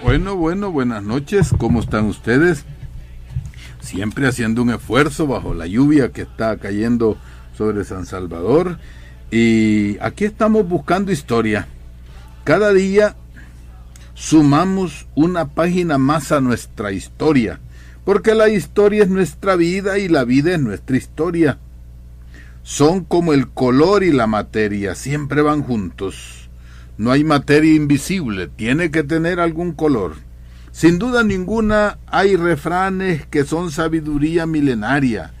Buenas noches, ¿cómo están ustedes? Siempre haciendo un esfuerzo bajo la lluvia que está cayendo sobre San Salvador. Y aquí estamos buscando historia. Cada día sumamos una página más a nuestra historia, porque la historia es nuestra vida y la vida es nuestra historia. Son como el color y la materia, siempre van juntos. No hay materia invisible, tiene que tener algún color. Sin duda ninguna hay refranes que son sabiduría milenaria.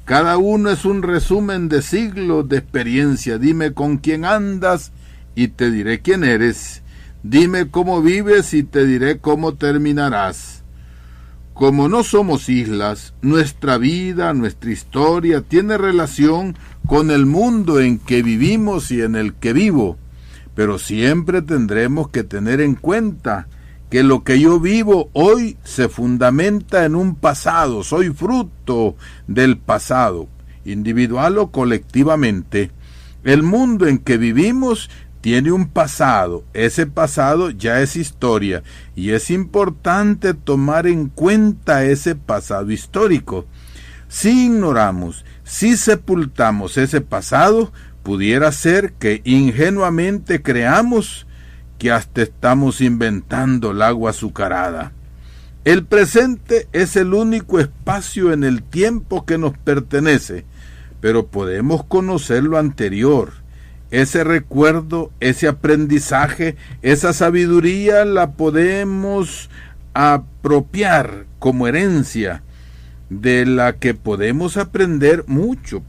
Cada uno es un resumen de siglos de experiencia. Dime con quién andas y te diré quién eres. Dime cómo vives y te diré cómo terminarás. Como no somos islas, nuestra vida, nuestra historia tiene relación con el mundo en que vivimos y en el que vivo. Pero siempre tendremos que tener en cuenta que lo que yo vivo hoy se fundamenta en un pasado. Soy fruto del pasado, individual o colectivamente. El mundo en que vivimos tiene un pasado. Ese pasado ya es historia y es importante tomar en cuenta ese pasado histórico. Si ignoramos, si sepultamos ese pasado, pudiera ser que ingenuamente creamos que hasta estamos inventando el agua azucarada. El presente es el único espacio en el tiempo que nos pertenece, pero podemos conocer lo anterior. Ese recuerdo, ese aprendizaje, esa sabiduría la podemos apropiar como herencia, de la que podemos aprender mucho.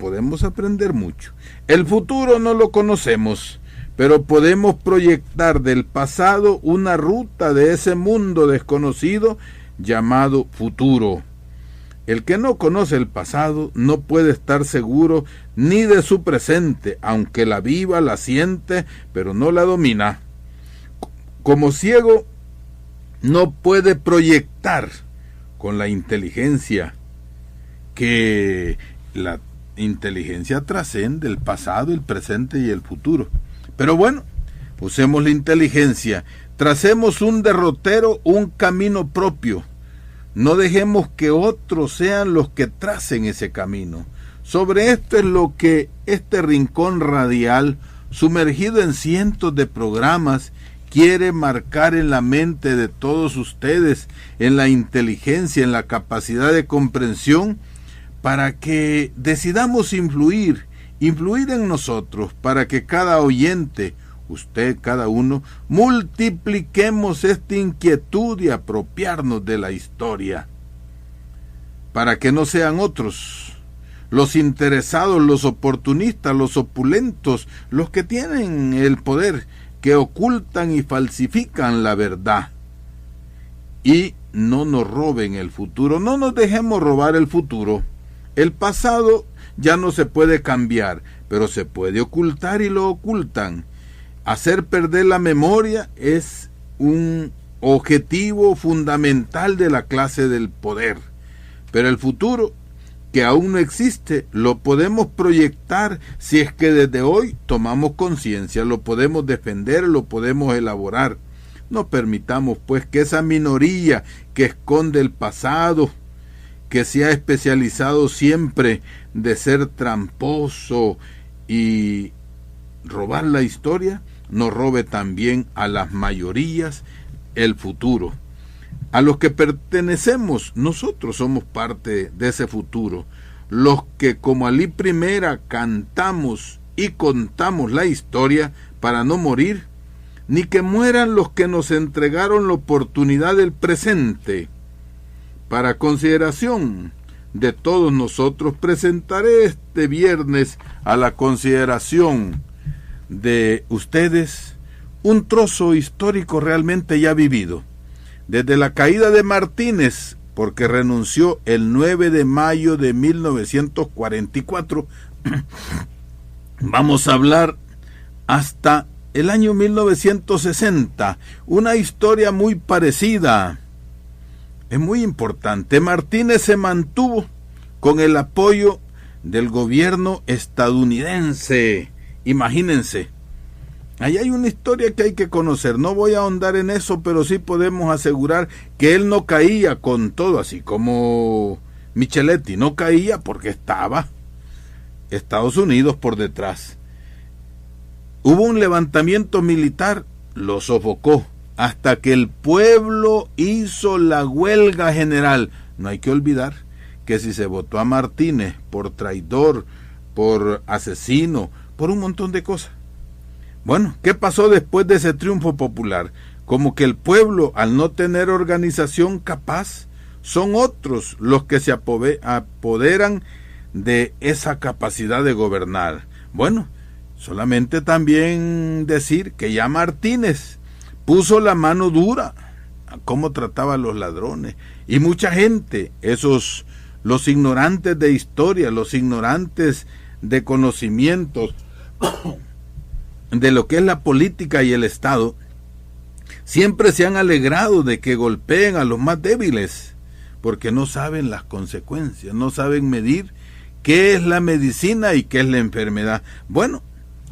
El futuro no lo conocemos, pero podemos proyectar del pasado una ruta de ese mundo desconocido llamado futuro. El que no conoce el pasado no puede estar seguro ni de su presente, aunque la viva, la siente, pero no la domina. Como ciego, no puede proyectar con la inteligencia, que la inteligencia trasciende el pasado, el presente y el futuro. Pero bueno, usemos la inteligencia, tracemos un derrotero, un camino propio. No dejemos que otros sean los que tracen ese camino. Sobre esto es lo que este rincón radial, sumergido en cientos de programas, quiere marcar en la mente de todos ustedes, en la inteligencia, en la capacidad de comprensión, para que decidamos influir en nosotros, para que cada oyente, usted, cada uno, multipliquemos esta inquietud y apropiarnos de la historia, para que no sean otros, los interesados, los oportunistas, los opulentos, los que tienen el poder, que ocultan y falsifican la verdad, y no nos roben el futuro. No nos dejemos robar el futuro. El pasado ya no se puede cambiar, pero se puede ocultar y lo ocultan. Hacer perder la memoria es un objetivo fundamental de la clase del poder. Pero el futuro, que aún no existe, lo podemos proyectar si es que desde hoy tomamos conciencia, lo podemos defender, lo podemos elaborar. No permitamos pues que esa minoría que esconde el pasado, que se ha especializado siempre de ser tramposo y robar la historia, nos robe también a las mayorías el futuro. A los que pertenecemos, nosotros somos parte de ese futuro. Los que como Alí Primera cantamos y contamos la historia para no morir, ni que mueran los que nos entregaron la oportunidad del presente. Para consideración de todos nosotros, presentaré este viernes a la consideración de ustedes un trozo histórico realmente ya vivido. Desde la caída de Martínez, porque renunció el 9 de mayo de 1944, vamos a hablar hasta el año 1960, una historia muy parecida. Es muy importante. Martínez se mantuvo con el apoyo del gobierno estadounidense. Imagínense, ahí hay una historia que hay que conocer. No voy a ahondar en eso, pero sí podemos asegurar que él no caía con todo, así como Micheletti. No caía porque estaba Estados Unidos por detrás. Hubo un levantamiento militar, lo sofocó, hasta que el pueblo hizo la huelga general. No hay que olvidar que si se votó a Martínez por traidor, por asesino, por un montón de cosas. Bueno, ¿qué pasó después de ese triunfo popular? Como que el pueblo, al no tener organización capaz, son otros los que se apoderan de esa capacidad de gobernar. Bueno, solamente también decir que ya Martínez puso la mano dura a cómo trataba a los ladrones. Y mucha gente, los ignorantes de historia, los ignorantes de conocimientos de lo que es la política y el Estado, siempre se han alegrado de que golpeen a los más débiles, porque no saben las consecuencias, no saben medir qué es la medicina y qué es la enfermedad. Bueno,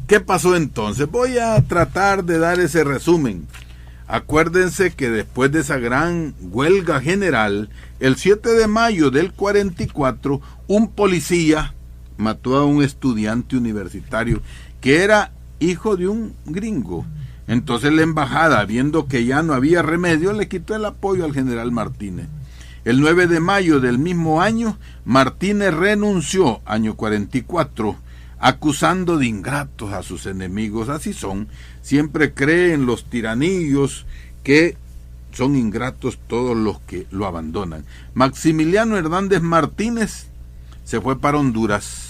¿qué pasó entonces? Voy a tratar de dar ese resumen. Acuérdense que después de esa gran huelga general, el 7 de mayo del 44, un policía mató a un estudiante universitario que era hijo de un gringo. Entonces la embajada, viendo que ya no había remedio, le quitó el apoyo al general Martínez. El 9 de mayo del mismo año, Martínez renunció, año 44, acusando de ingratos a sus enemigos. Así son, siempre creen los tiranillos que son ingratos todos los que lo abandonan. Maximiliano Hernández Martínez se fue para Honduras,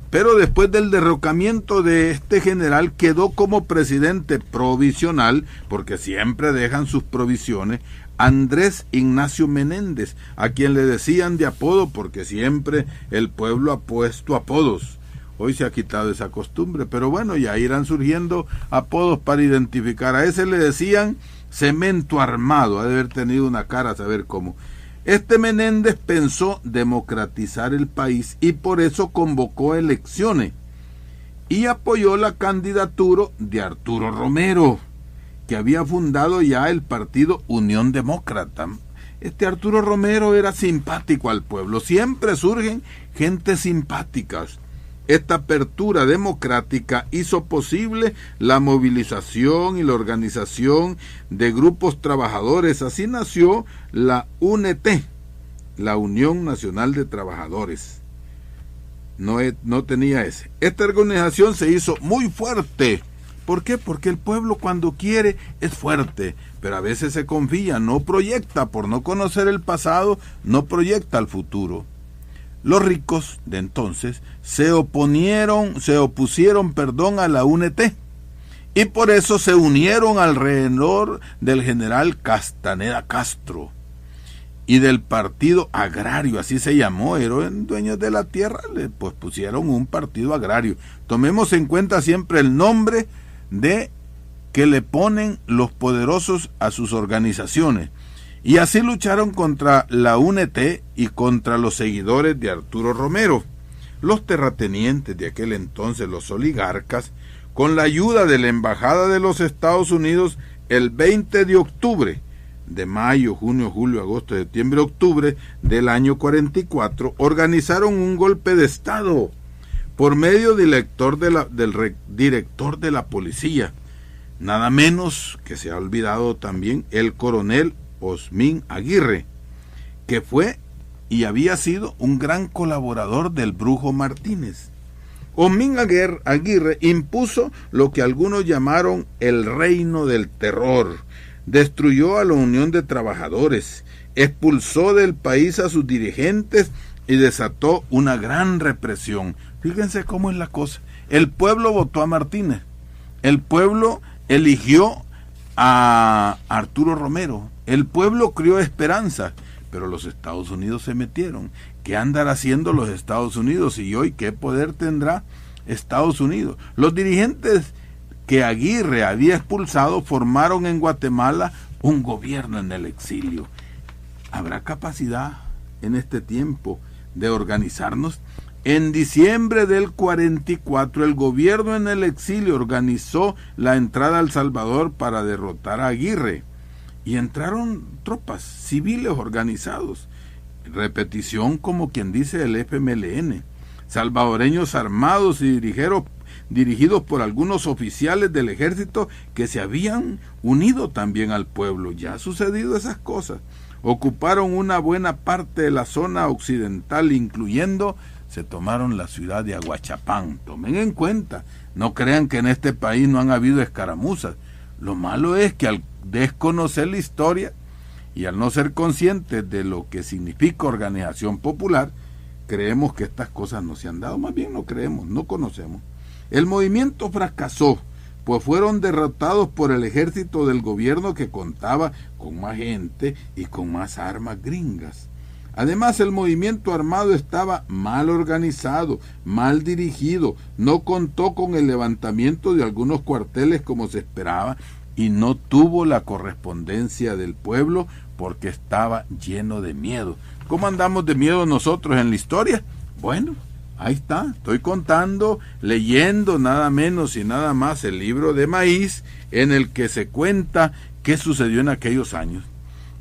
pero después del derrocamiento de este general quedó como presidente provisional, porque siempre dejan sus provisiones, Andrés Ignacio Menéndez, a quien le decían de apodo porque siempre el pueblo ha puesto apodos. Hoy se ha quitado esa costumbre, pero bueno, ya irán surgiendo apodos para identificar. A ese le decían Cemento Armado, ha de haber tenido una cara a saber cómo. Este Menéndez pensó democratizar el país y por eso convocó elecciones y apoyó la candidatura de Arturo Romero, que había fundado ya el partido Unión Demócrata. Este Arturo Romero era simpático al pueblo, siempre surgen gentes simpáticas. Esta apertura democrática hizo posible la movilización y la organización de grupos trabajadores. Así nació la UNT, la Unión Nacional de Trabajadores. No tenía ese. Esta organización se hizo muy fuerte. ¿Por qué? Porque el pueblo cuando quiere es fuerte, pero a veces se confía, no proyecta, por no conocer el pasado, no proyecta al futuro. Los ricos de entonces se opusieron a la UNT y por eso se unieron alrededor del general Castaneda Castro y del Partido Agrario, así se llamó, eran dueños de la tierra, pues pusieron un partido agrario. Tomemos en cuenta siempre el nombre de que le ponen los poderosos a sus organizaciones. Y así lucharon contra la UNT y contra los seguidores de Arturo Romero. Los terratenientes de aquel entonces, los oligarcas, con la ayuda de la Embajada de los Estados Unidos, el 20 de octubre, de mayo, junio, julio, agosto, septiembre, octubre del año 44, organizaron un golpe de Estado por medio del director de la policía, nada menos que se ha olvidado también el coronel Osmín Aguirre, que fue y había sido un gran colaborador del Brujo Martínez. Osmín Aguirre impuso lo que algunos llamaron el reino del terror, destruyó a la Unión de Trabajadores, expulsó del país a sus dirigentes y desató una gran represión. Fíjense cómo es la cosa. El pueblo votó a Martínez, el pueblo eligió a Arturo Romero, el pueblo crió esperanza, pero los Estados Unidos se metieron. ¿Qué andará haciendo los Estados Unidos? Y hoy, ¿qué poder tendrá Estados Unidos? Los dirigentes que Aguirre había expulsado formaron en Guatemala un gobierno en el exilio. ¿Habrá capacidad en este tiempo de organizarnos? En diciembre del 44, el gobierno en el exilio organizó la entrada a El Salvador para derrotar a Aguirre. Y entraron tropas civiles organizados. Repetición, como quien dice, el FMLN. Salvadoreños armados y dirigidos por algunos oficiales del ejército que se habían unido también al pueblo. Ya ha sucedido esas cosas. Ocuparon una buena parte de la zona occidental, incluyendo, se tomaron la ciudad de Aguachapán. Tomen en cuenta, no crean que en este país no han habido escaramuzas. Lo malo es que al desconocer la historia y al no ser conscientes de lo que significa organización popular, creemos que estas cosas no se han dado. Más bien no creemos, no conocemos. El movimiento fracasó, pues fueron derrotados por el ejército del gobierno, que contaba con más gente y con más armas gringas. Además, el movimiento armado estaba mal organizado, mal dirigido, no contó con el levantamiento de algunos cuarteles como se esperaba y no tuvo la correspondencia del pueblo porque estaba lleno de miedo. ¿Cómo andamos de miedo nosotros en la historia? Bueno, ahí está, estoy contando, leyendo nada menos y nada más el libro de Maíz, en el que se cuenta qué sucedió en aquellos años.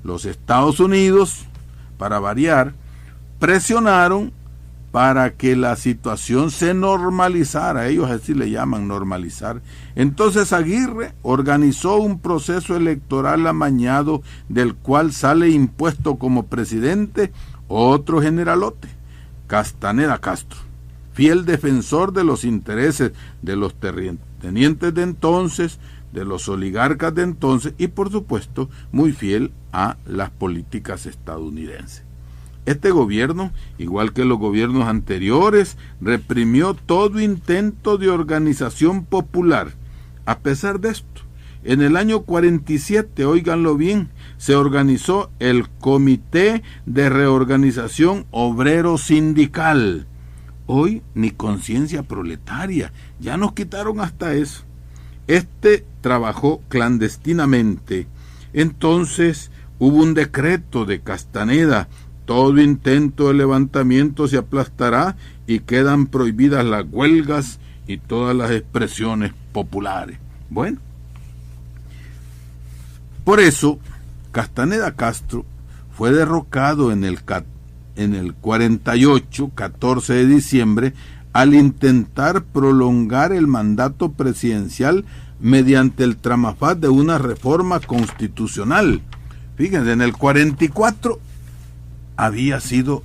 Los Estados Unidos, para variar, presionaron para que la situación se normalizara. Ellos así le llaman normalizar. Entonces Aguirre organizó un proceso electoral amañado, del cual sale impuesto como presidente otro generalote, Castaneda Castro, fiel defensor de los intereses de los terratenientes de entonces, de los oligarcas de entonces y, por supuesto, muy fiel a las políticas estadounidenses. Este gobierno, igual que los gobiernos anteriores, reprimió todo intento de organización popular. A pesar de esto, en el año 47, óiganlo bien, se organizó el Comité de Reorganización Obrero Sindical. Hoy ni conciencia proletaria, ya nos quitaron hasta eso. Este trabajó clandestinamente. Entonces hubo un decreto de Castaneda: todo intento de levantamiento se aplastará y quedan prohibidas las huelgas y todas las expresiones populares. Bueno, por eso Castaneda Castro fue derrocado en el 48, 14 de diciembre, al intentar prolongar el mandato presidencial mediante el tramafaz de una reforma constitucional. Fíjense, en el 44 había sido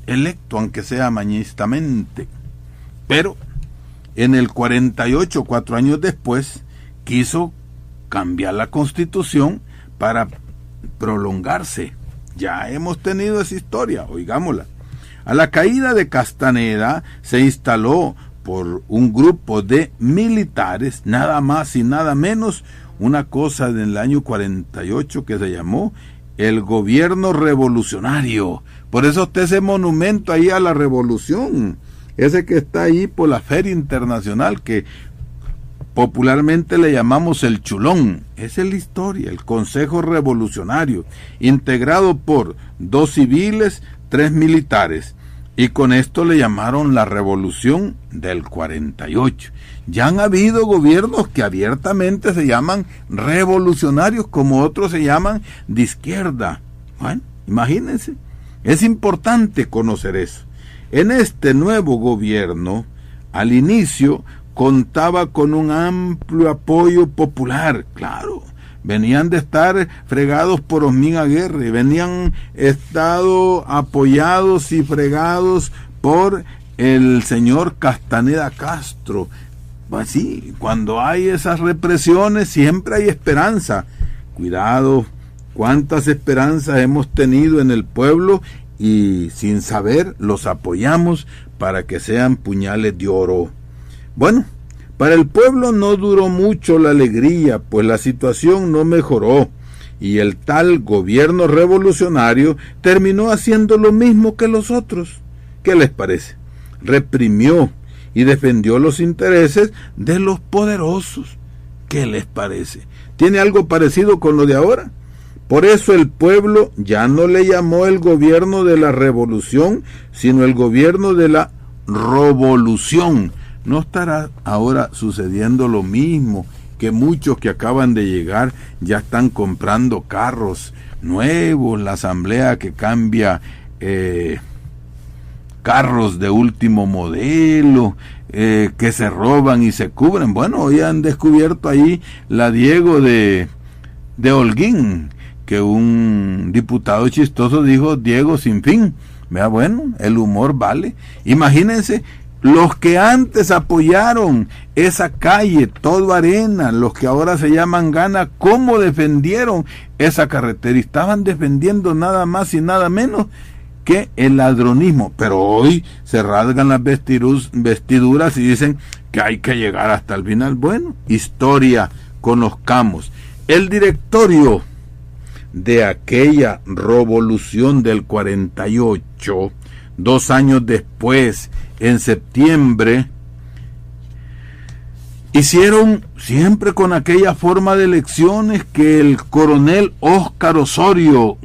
electo, aunque sea amañistamente, pero en el 48, 4 años después, quiso cambiar la constitución para prolongarse. Ya hemos tenido esa historia, oigámosla. A la caída de Castaneda se instaló por un grupo de militares, nada más y nada menos, una cosa del año 48 que se llamó el gobierno revolucionario. Por eso está ese monumento ahí a la revolución, ese que está ahí por la Feria Internacional, que popularmente le llamamos el Chulón. Esa es la historia, el Consejo Revolucionario, integrado por 2 civiles, 3 militares, y con esto le llamaron la Revolución del 48. Ya han habido gobiernos que abiertamente se llaman revolucionarios, como otros se llaman de izquierda. Bueno, imagínense, es importante conocer eso. En este nuevo gobierno, al inicio, contaba con un amplio apoyo popular, claro. Venían de estar fregados por Osmin Aguirre, venían estado apoyados y fregados por el señor Castaneda Castro. Pues sí, cuando hay esas represiones siempre hay esperanza. Cuidado, cuántas esperanzas hemos tenido en el pueblo y sin saber los apoyamos para que sean puñales de oro. Bueno, para el pueblo no duró mucho la alegría, pues la situación no mejoró y el tal gobierno revolucionario terminó haciendo lo mismo que los otros. ¿Qué les parece? Reprimió y defendió los intereses de los poderosos. ¿Qué les parece? ¿Tiene algo parecido con lo de ahora? Por eso el pueblo ya no le llamó el gobierno de la revolución, sino el gobierno de la revolución. ¿No estará ahora sucediendo lo mismo? Que muchos que acaban de llegar ya están comprando carros nuevos, la asamblea que cambia carros de último modelo, que se roban y se cubren. Bueno, hoy han descubierto ahí la Diego de Holguín, que un diputado chistoso dijo Diego sin fin. Vea, bueno, el humor vale. Imagínense, los que antes apoyaron esa calle, todo arena, los que ahora se llaman Gana, ¿cómo defendieron esa carretera? Y estaban defendiendo nada más y nada menos que el ladronismo. Pero hoy se rasgan las vestiduras y dicen que hay que llegar hasta el final. Bueno, historia, conozcamos. El directorio de aquella revolución del 48, 2 años después, en septiembre, hicieron siempre con aquella forma de elecciones que el coronel Óscar Osorio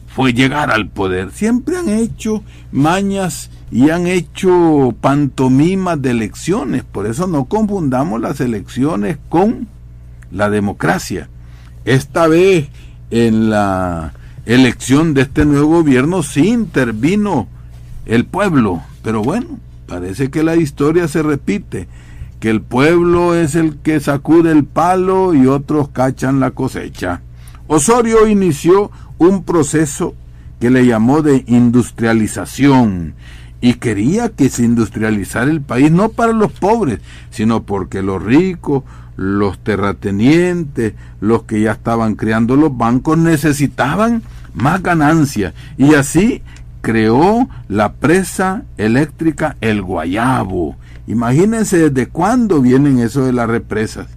fue llegar al poder. Siempre han hecho mañas y han hecho pantomimas de elecciones. Por eso no confundamos las elecciones con la democracia. Esta vez en la elección de este nuevo gobierno sí intervino el pueblo, pero bueno, parece que la historia se repite, que el pueblo es el que sacude el palo y otros cachan la cosecha. Osorio inició un proceso que le llamó de industrialización y quería que se industrializara el país, no para los pobres, sino porque los ricos, los terratenientes, los que ya estaban creando los bancos necesitaban más ganancias, y así creó la presa eléctrica El Guayabo. Imagínense desde cuándo vienen eso de las represas.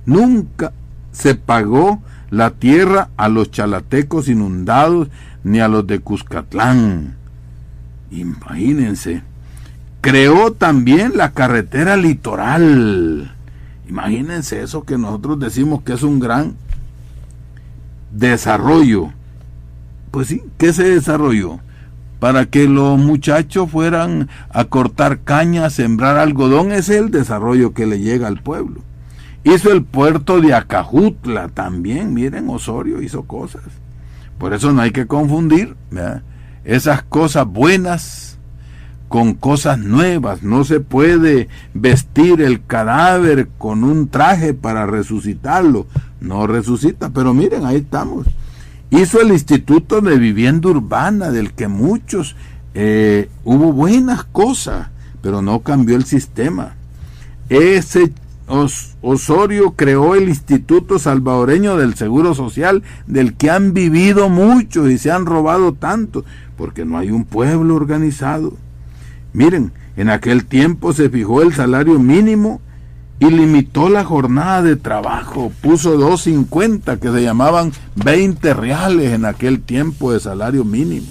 Nunca se pagó la tierra a los chalatecos inundados ni a los de Cuscatlán. Imagínense. Creó también la carretera litoral. Imagínense eso que nosotros decimos que es un gran desarrollo. Pues sí, ¿qué se desarrolló? Para que los muchachos fueran a cortar caña, a sembrar algodón. Ese es el desarrollo que le llega al pueblo. Hizo el puerto de Acajutla también. Miren, Osorio hizo cosas. Por eso no hay que confundir, ¿verdad?, esas cosas buenas con cosas nuevas. No se puede vestir el cadáver con un traje para resucitarlo. No resucita, pero miren, ahí estamos. Hizo el Instituto de Vivienda Urbana, del que muchos hubo buenas cosas, pero no cambió el sistema. Osorio creó el Instituto Salvadoreño del Seguro Social, del que han vivido muchos y se han robado tanto, porque no hay un pueblo organizado. Miren, en aquel tiempo se fijó el salario mínimo y limitó la jornada de trabajo, puso 2.50, que se llamaban 20 reales en aquel tiempo de salario mínimo.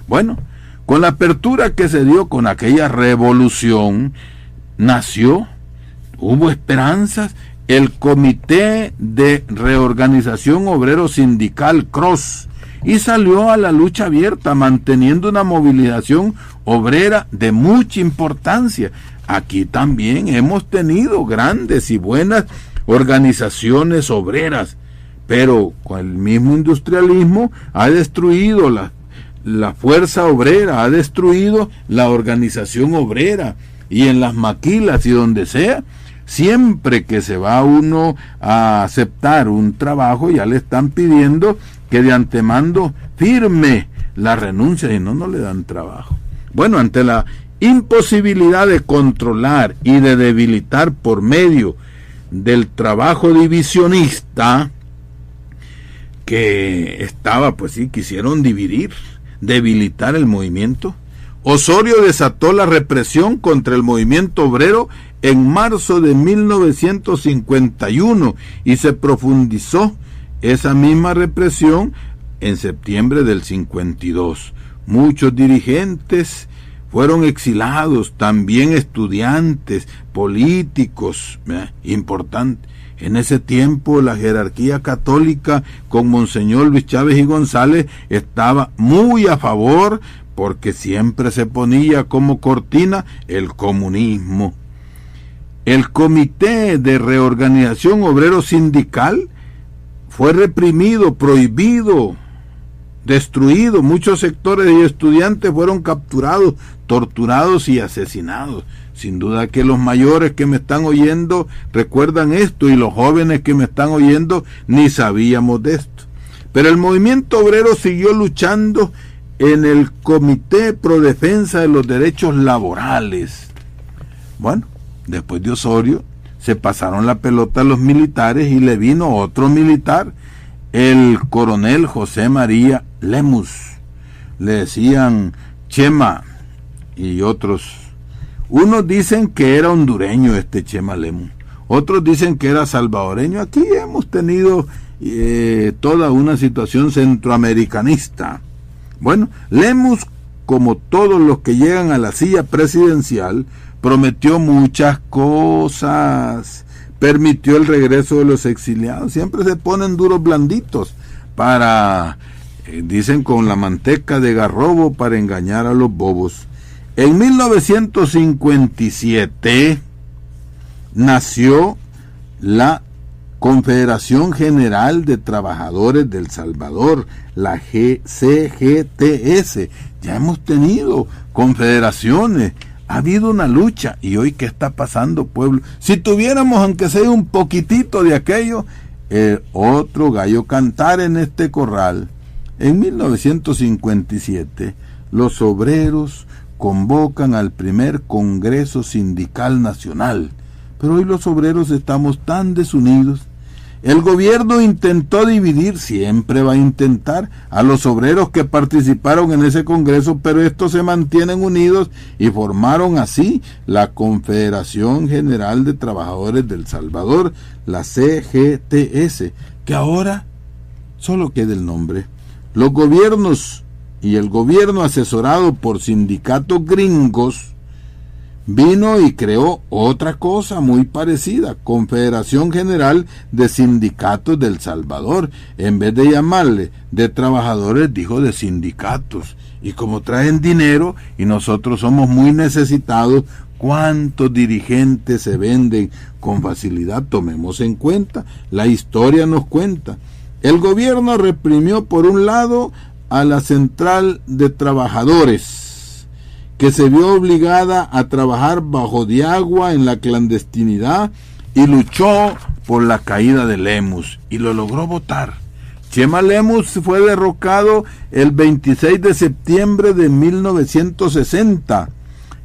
Bueno, con la apertura que se dio con aquella revolución, hubo esperanzas, el Comité de Reorganización Obrero Sindical CROSS, y salió a la lucha abierta, manteniendo una movilización obrera de mucha importancia. Aquí también hemos tenido grandes y buenas organizaciones obreras, pero con el mismo industrialismo ha destruido la fuerza obrera, ha destruido la organización obrera, y en las maquilas y donde sea, siempre que se va uno a aceptar un trabajo, ya le están pidiendo que de antemano firme la renuncia, y no le dan trabajo. Bueno, ante la imposibilidad de controlar y de debilitar por medio del trabajo divisionista que estaba, pues sí, quisieron debilitar el movimiento. Osorio desató la represión contra el movimiento obrero en marzo de 1951 y se profundizó esa misma represión en septiembre del 52. Muchos dirigentes fueron exilados, también estudiantes, políticos, importantes. En ese tiempo la jerarquía católica con Monseñor Luis Chávez y González estaba muy a favor, porque siempre se ponía como cortina el comunismo. El Comité de Reorganización Obrero Sindical fue reprimido, prohibido, destruido. Muchos sectores y estudiantes fueron capturados, torturados y asesinados. Sin duda que los mayores que me están oyendo recuerdan esto, y los jóvenes que me están oyendo ni sabíamos de esto. Pero el movimiento obrero siguió luchando en el Comité Pro Defensa de los Derechos Laborales. Bueno, después de Osorio se pasaron la pelota a los militares y le vino otro militar, el coronel José María Lemus. Le decían Chema y otros. Unos dicen que era hondureño este Chema Lemus, otros dicen que era salvadoreño. Aquí hemos tenido toda una situación centroamericanista. Bueno, Lemus, como todos los que llegan a la silla presidencial, prometió muchas cosas, permitió el regreso de los exiliados. Siempre se ponen duros blanditos para, dicen, con la manteca de garrobo para engañar a los bobos. En 1957 nació la Confederación General de Trabajadores del Salvador, la CGTS. Ya hemos tenido confederaciones, ha habido una lucha. ¿Y hoy qué está pasando, pueblo? Si tuviéramos, aunque sea un poquitito de aquello, otro gallo cantar en este corral. En 1957, los obreros convocan al primer Congreso Sindical Nacional. Pero hoy los obreros estamos tan desunidos. El gobierno intentó dividir, siempre va a intentar, a los obreros que participaron en ese congreso, pero estos se mantienen unidos y formaron así la Confederación General de Trabajadores del Salvador, la CGTS, que ahora solo queda el nombre. Los gobiernos y el gobierno, asesorado por sindicatos gringos, vino y creó otra cosa muy parecida, Confederación General de Sindicatos del Salvador. En vez de llamarle de trabajadores, dijo de sindicatos. Y como traen dinero y nosotros somos muy necesitados, ¿cuántos dirigentes se venden con facilidad? Tomemos en cuenta, la historia nos cuenta. El gobierno reprimió por un lado a la Central de Trabajadores, que se vio obligada a trabajar bajo de agua en la clandestinidad, y luchó por la caída de Lemus y lo logró votar. Chema Lemus fue derrocado el 26 de septiembre de 1960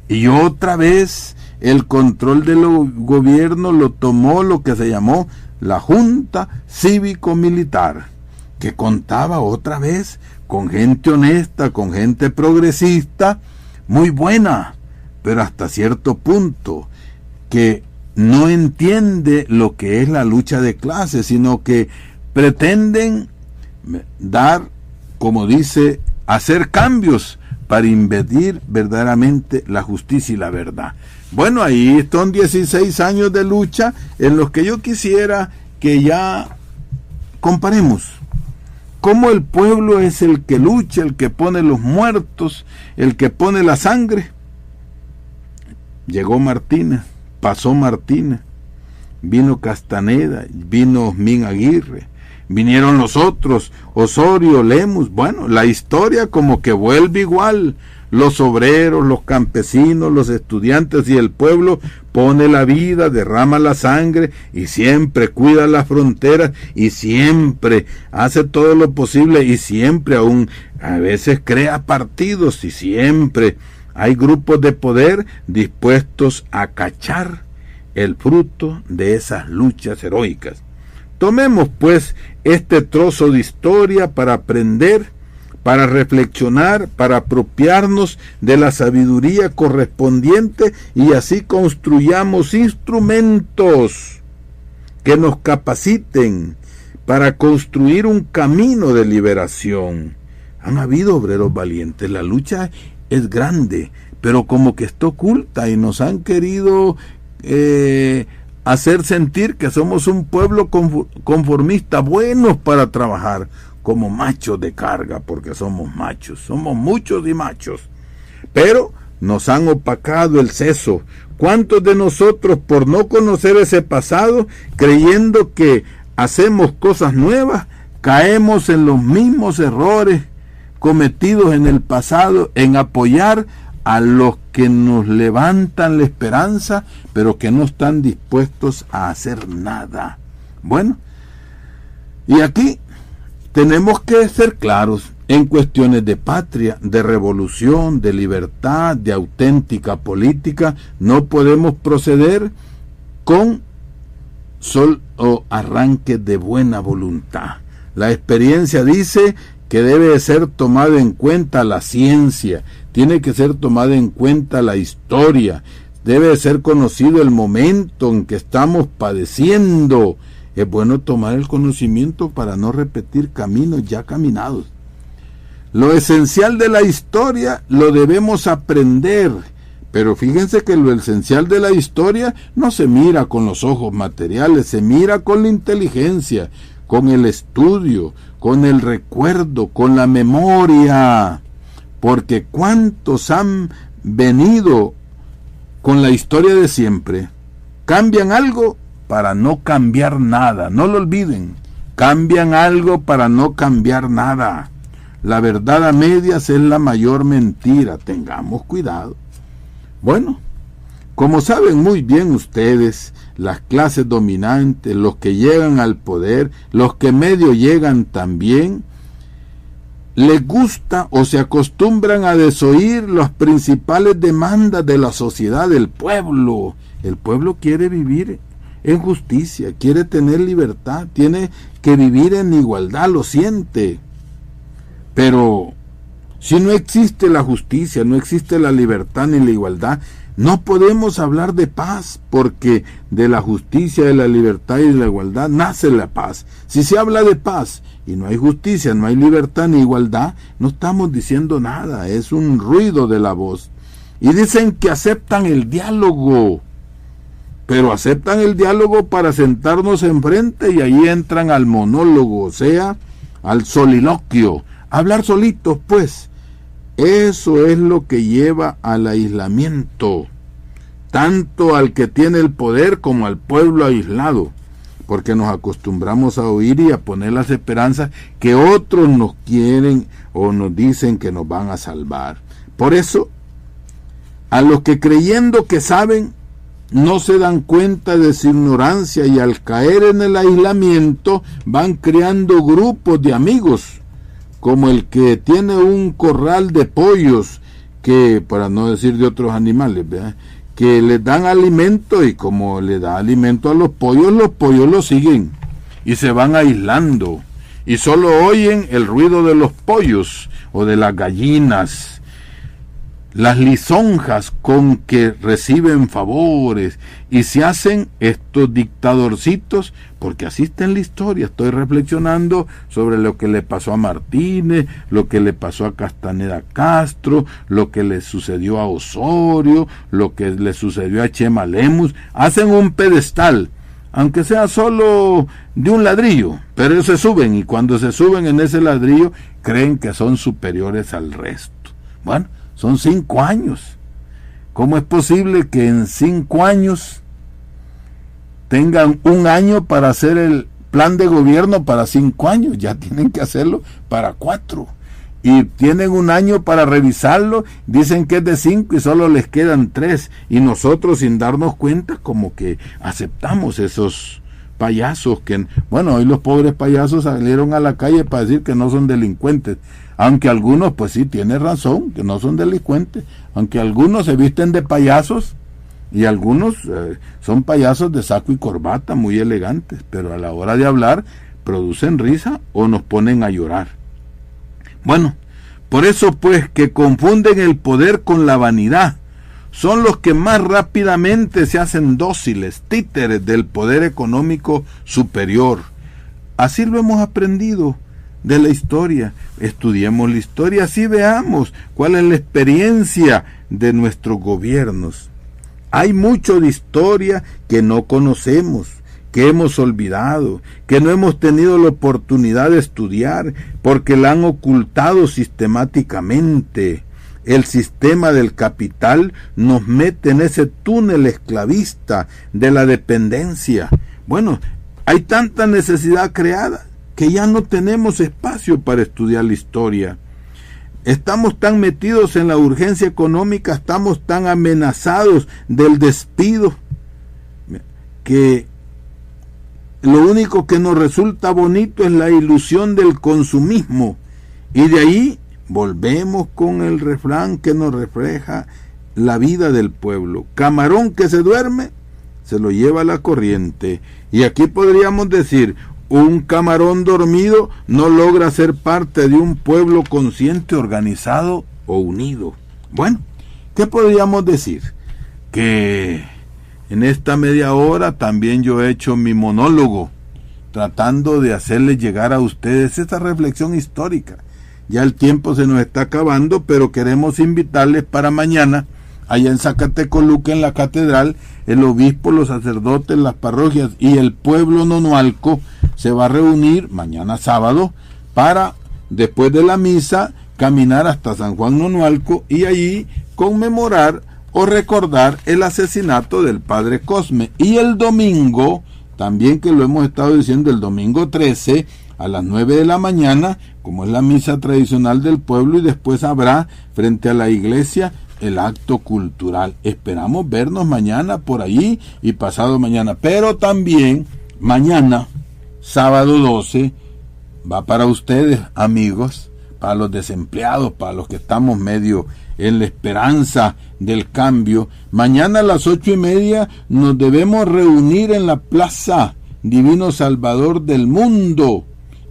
y otra vez el control del gobierno lo tomó lo que se llamó la Junta Cívico-Militar, que contaba otra vez con gente honesta, con gente progresista, muy buena, pero hasta cierto punto, que no entiende lo que es la lucha de clases, sino que pretenden dar, como dice, hacer cambios para impedir verdaderamente la justicia y la verdad. Bueno, ahí son 16 años de lucha en los que yo quisiera que ya comparemos cómo el pueblo es el que lucha, el que pone los muertos, el que pone la sangre. Llegó Martínez, pasó Martínez, vino Castaneda, vino Osmín Aguirre, vinieron los otros, Osorio, Lemus. Bueno, la historia como que vuelve igual. Los obreros, los campesinos, los estudiantes y el pueblo pone la vida, derrama la sangre y siempre cuida las fronteras y siempre hace todo lo posible y siempre aún a veces crea partidos y siempre hay grupos de poder dispuestos a cachar el fruto de esas luchas heroicas. Tomemos pues este trozo de historia para aprender, para reflexionar, para apropiarnos de la sabiduría correspondiente y así construyamos instrumentos que nos capaciten para construir un camino de liberación. Han habido obreros valientes, la lucha es grande, pero como que está oculta y nos han querido hacer sentir que somos un pueblo conformista, buenos para trabajar, como machos de carga, porque somos machos, somos muchos y machos. Pero nos han opacado el seso. ¿Cuántos de nosotros, por no conocer ese pasado, creyendo que hacemos cosas nuevas, caemos en los mismos errores cometidos en el pasado, en apoyar a los que nos levantan la esperanza, pero que no están dispuestos a hacer nada? Bueno, y aquí tenemos que ser claros en cuestiones de patria, de revolución, de libertad, de auténtica política. No podemos proceder con solo arranques de buena voluntad. La experiencia dice que debe ser tomada en cuenta la ciencia, tiene que ser tomada en cuenta la historia, debe ser conocido el momento en que estamos padeciendo. Es bueno tomar el conocimiento para no repetir caminos ya caminados. Lo esencial de la historia lo debemos aprender, pero fíjense que lo esencial de la historia no se mira con los ojos materiales, se mira con la inteligencia, con el estudio, con el recuerdo, con la memoria, porque cuántos han venido con la historia de siempre, cambian algo para no cambiar nada, no lo olviden, cambian algo para no cambiar nada. La verdad a medias es la mayor mentira, tengamos cuidado. Bueno, como saben muy bien ustedes, las clases dominantes, los que llegan al poder, los que medio llegan también, les gusta o se acostumbran a desoír las principales demandas de la sociedad, del pueblo. El pueblo quiere vivir en justicia, quiere tener libertad, tiene que vivir en igualdad, lo siente. Pero si no existe la justicia, no existe la libertad ni la igualdad, no podemos hablar de paz, porque de la justicia, de la libertad y de la igualdad nace la paz. Si se habla de paz y no hay justicia, no hay libertad ni igualdad, no estamos diciendo nada, es un ruido de la voz. Y dicen que aceptan el diálogo, pero aceptan el diálogo para sentarnos enfrente y ahí entran al monólogo, o sea, al soliloquio. Hablar solitos, pues. Eso es lo que lleva al aislamiento, tanto al que tiene el poder como al pueblo aislado, porque nos acostumbramos a oír y a poner las esperanzas que otros nos quieren o nos dicen que nos van a salvar. Por eso, a los que creyendo que saben, no se dan cuenta de su ignorancia y al caer en el aislamiento van creando grupos de amigos, como el que tiene un corral de pollos, que, para no decir de otros animales, ¿verdad?, que les dan alimento, y como le da alimento a los pollos lo siguen y se van aislando y solo oyen el ruido de los pollos o de las gallinas, las lisonjas con que reciben favores, y se hacen estos dictadorcitos, porque así está en la historia. Estoy reflexionando sobre lo que le pasó a Martínez, lo que le pasó a Castaneda Castro, lo que le sucedió a Osorio, lo que le sucedió a Chema Lemus. Hacen un pedestal, aunque sea solo de un ladrillo, pero se suben, y cuando se suben en ese ladrillo creen que son superiores al resto. Bueno, son 5 años. ¿Cómo es posible que en 5 años tengan un año para hacer el plan de gobierno para 5 años? Ya tienen que hacerlo para 4. Y tienen un año para revisarlo, dicen que es de 5 y solo les quedan 3. Y nosotros, sin darnos cuenta, como que aceptamos esos payasos que, bueno, hoy los pobres payasos salieron a la calle para decir que no son delincuentes. Aunque algunos, pues sí, tiene razón, que no son delincuentes, aunque algunos se visten de payasos y algunos son payasos de saco y corbata, muy elegantes, pero a la hora de hablar producen risa o nos ponen a llorar. Bueno, por eso pues que confunden el poder con la vanidad. Son los que más rápidamente se hacen dóciles, títeres del poder económico superior. Así lo hemos aprendido de la historia. Estudiemos la historia, así veamos cuál es la experiencia de nuestros gobiernos. Hay mucho de historia que no conocemos, que hemos olvidado, que no hemos tenido la oportunidad de estudiar porque la han ocultado sistemáticamente. El sistema del capital nos mete en ese túnel esclavista de la dependencia. Bueno, hay tanta necesidad creada que ya no tenemos espacio para estudiar la historia. Estamos tan metidos en la urgencia económica, estamos tan amenazados del despido, que lo único que nos resulta bonito es la ilusión del consumismo. Y de ahí volvemos con el refrán que nos refleja la vida del pueblo. Camarón que se duerme, se lo lleva la corriente. Y aquí podríamos decir, un camarón dormido no logra ser parte de un pueblo consciente, organizado o unido. Bueno, ¿qué podríamos decir? Que en esta media hora también yo he hecho mi monólogo, tratando de hacerles llegar a ustedes esta reflexión histórica. Ya el tiempo se nos está acabando, pero queremos invitarles para mañana, allá en Zacatecoluca, en la catedral, el obispo, los sacerdotes, las parroquias y el pueblo nonualco se va a reunir mañana sábado para, después de la misa, caminar hasta San Juan Nonualco y allí conmemorar o recordar el asesinato del padre Cosme. Y el domingo, también que lo hemos estado diciendo, el domingo 13, a las 9 de la mañana, como es la misa tradicional del pueblo, y después habrá frente a la iglesia el acto cultural. Esperamos vernos mañana por allí y pasado mañana, pero también mañana, sábado 12, va para ustedes, amigos, para los desempleados, para los que estamos medio en la esperanza del cambio. Mañana a las 8:30 nos debemos reunir en la Plaza Divino Salvador del Mundo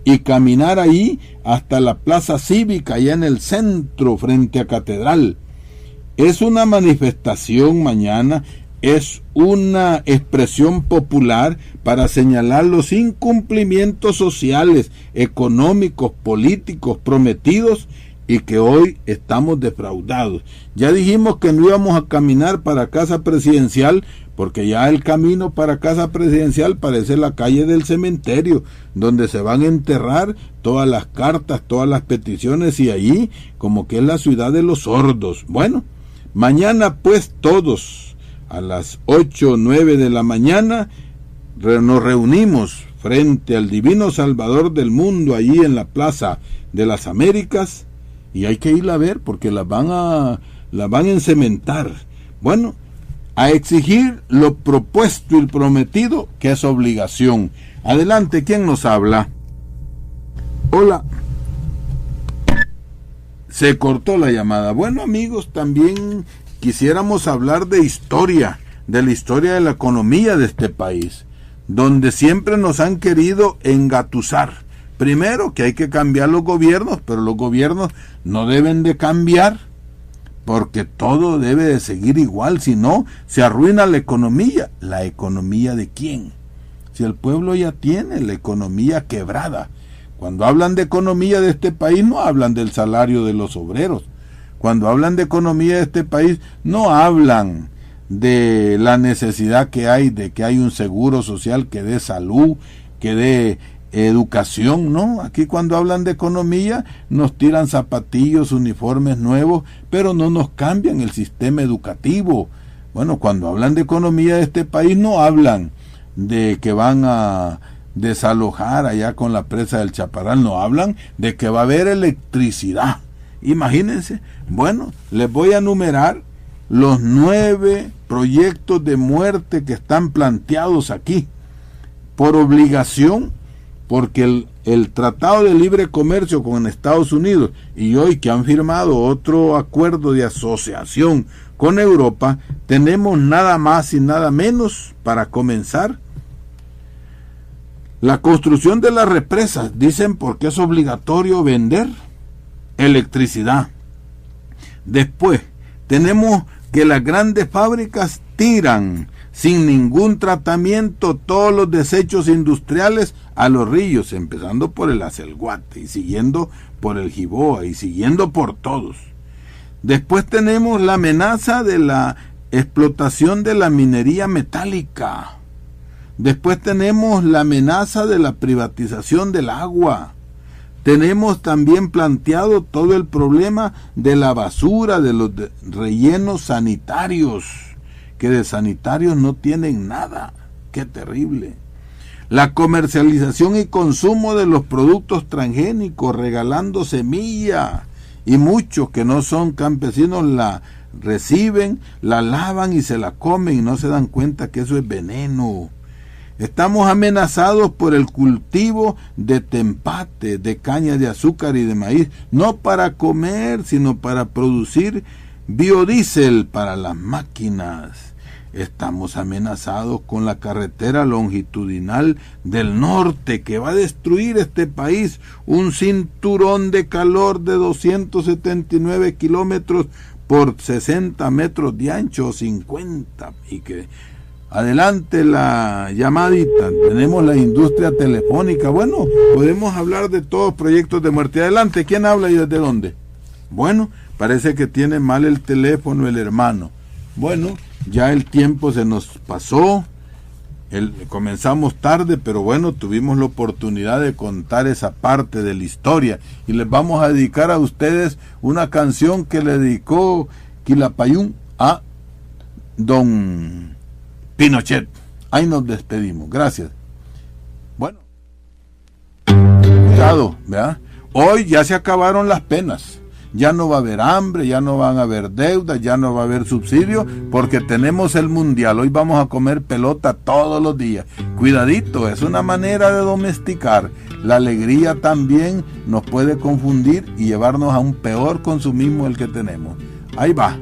y caminar ahí hasta la Plaza Cívica, allá en el centro, frente a Catedral. Es una manifestación mañana, es una expresión popular para señalar los incumplimientos sociales, económicos, políticos prometidos y que hoy estamos defraudados. Ya dijimos que no íbamos a caminar para Casa Presidencial porque ya el camino para Casa Presidencial parece la calle del cementerio, donde se van a enterrar todas las cartas, todas las peticiones, y allí como que es la ciudad de los sordos. Bueno, mañana pues todos a las 8 o 9 de la mañana nos reunimos frente al Divino Salvador del Mundo, allí en la Plaza de las Américas, y hay que ir a ver porque la van a encementar. Bueno, a exigir lo propuesto y prometido, que es obligación. Adelante, ¿quién nos habla? Hola. Se cortó la llamada. Bueno, amigos, también quisiéramos hablar de historia, de la historia de la economía de este país, donde siempre nos han querido engatusar. Primero, que hay que cambiar los gobiernos, pero los gobiernos no deben de cambiar, porque todo debe de seguir igual, si no, se arruina la economía. ¿La economía de quién? Si el pueblo ya tiene la economía quebrada. Cuando hablan de economía de este país, no hablan del salario de los obreros. Cuando hablan de economía de este país, no hablan de la necesidad que hay de que hay un seguro social que dé salud, que dé educación, ¿no? Aquí cuando hablan de economía nos tiran zapatillos, uniformes nuevos, pero no nos cambian el sistema educativo. Bueno, cuando hablan de economía de este país no hablan de que van a desalojar allá con la presa del Chaparral, no hablan de que va a haber electricidad. Imagínense. Bueno, les voy a enumerar los 9 proyectos de muerte que están planteados aquí por obligación, porque el Tratado de Libre Comercio con Estados Unidos y hoy que han firmado otro acuerdo de asociación con Europa, tenemos nada más y nada menos, para comenzar, la construcción de las represas. Dicen porque es obligatorio vender electricidad. Después, tenemos que las grandes fábricas tiran sin ningún tratamiento todos los desechos industriales a los ríos, empezando por el Acelguate y siguiendo por el Jiboa y siguiendo por todos. Después tenemos la amenaza de la explotación de la minería metálica. Después tenemos la amenaza de la privatización del agua. Tenemos también planteado todo el problema de la basura, de los rellenos sanitarios, que de sanitarios no tienen nada. ¡Qué terrible! La comercialización y consumo de los productos transgénicos, regalando semilla, y muchos que no son campesinos la reciben, la lavan y se la comen y no se dan cuenta que eso es veneno. Estamos amenazados por el cultivo de tempate, de caña de azúcar y de maíz, no para comer, sino para producir biodiesel para las máquinas. Estamos amenazados con la carretera longitudinal del norte que va a destruir este país, un cinturón de calor de 279 kilómetros por 60 metros de ancho, 50, y que adelante la llamadita. Tenemos la industria telefónica. Bueno, podemos hablar de todos proyectos de muerte. Adelante, ¿quién habla y desde dónde? Bueno, parece que tiene mal el teléfono el hermano. Bueno, ya el tiempo se nos pasó. Comenzamos tarde, pero bueno, tuvimos la oportunidad de contar esa parte de la historia. Y les vamos a dedicar a ustedes una canción que le dedicó Quilapayún a don Pinochet. Ahí nos despedimos. Gracias. Bueno, cuidado, ¿verdad? Hoy ya se acabaron las penas. Ya no va a haber hambre, ya no van a haber deudas, ya no va a haber subsidio, porque tenemos el mundial. Hoy vamos a comer pelota todos los días. Cuidadito, es una manera de domesticar. La alegría también nos puede confundir y llevarnos a un peor consumismo del que tenemos. Ahí va.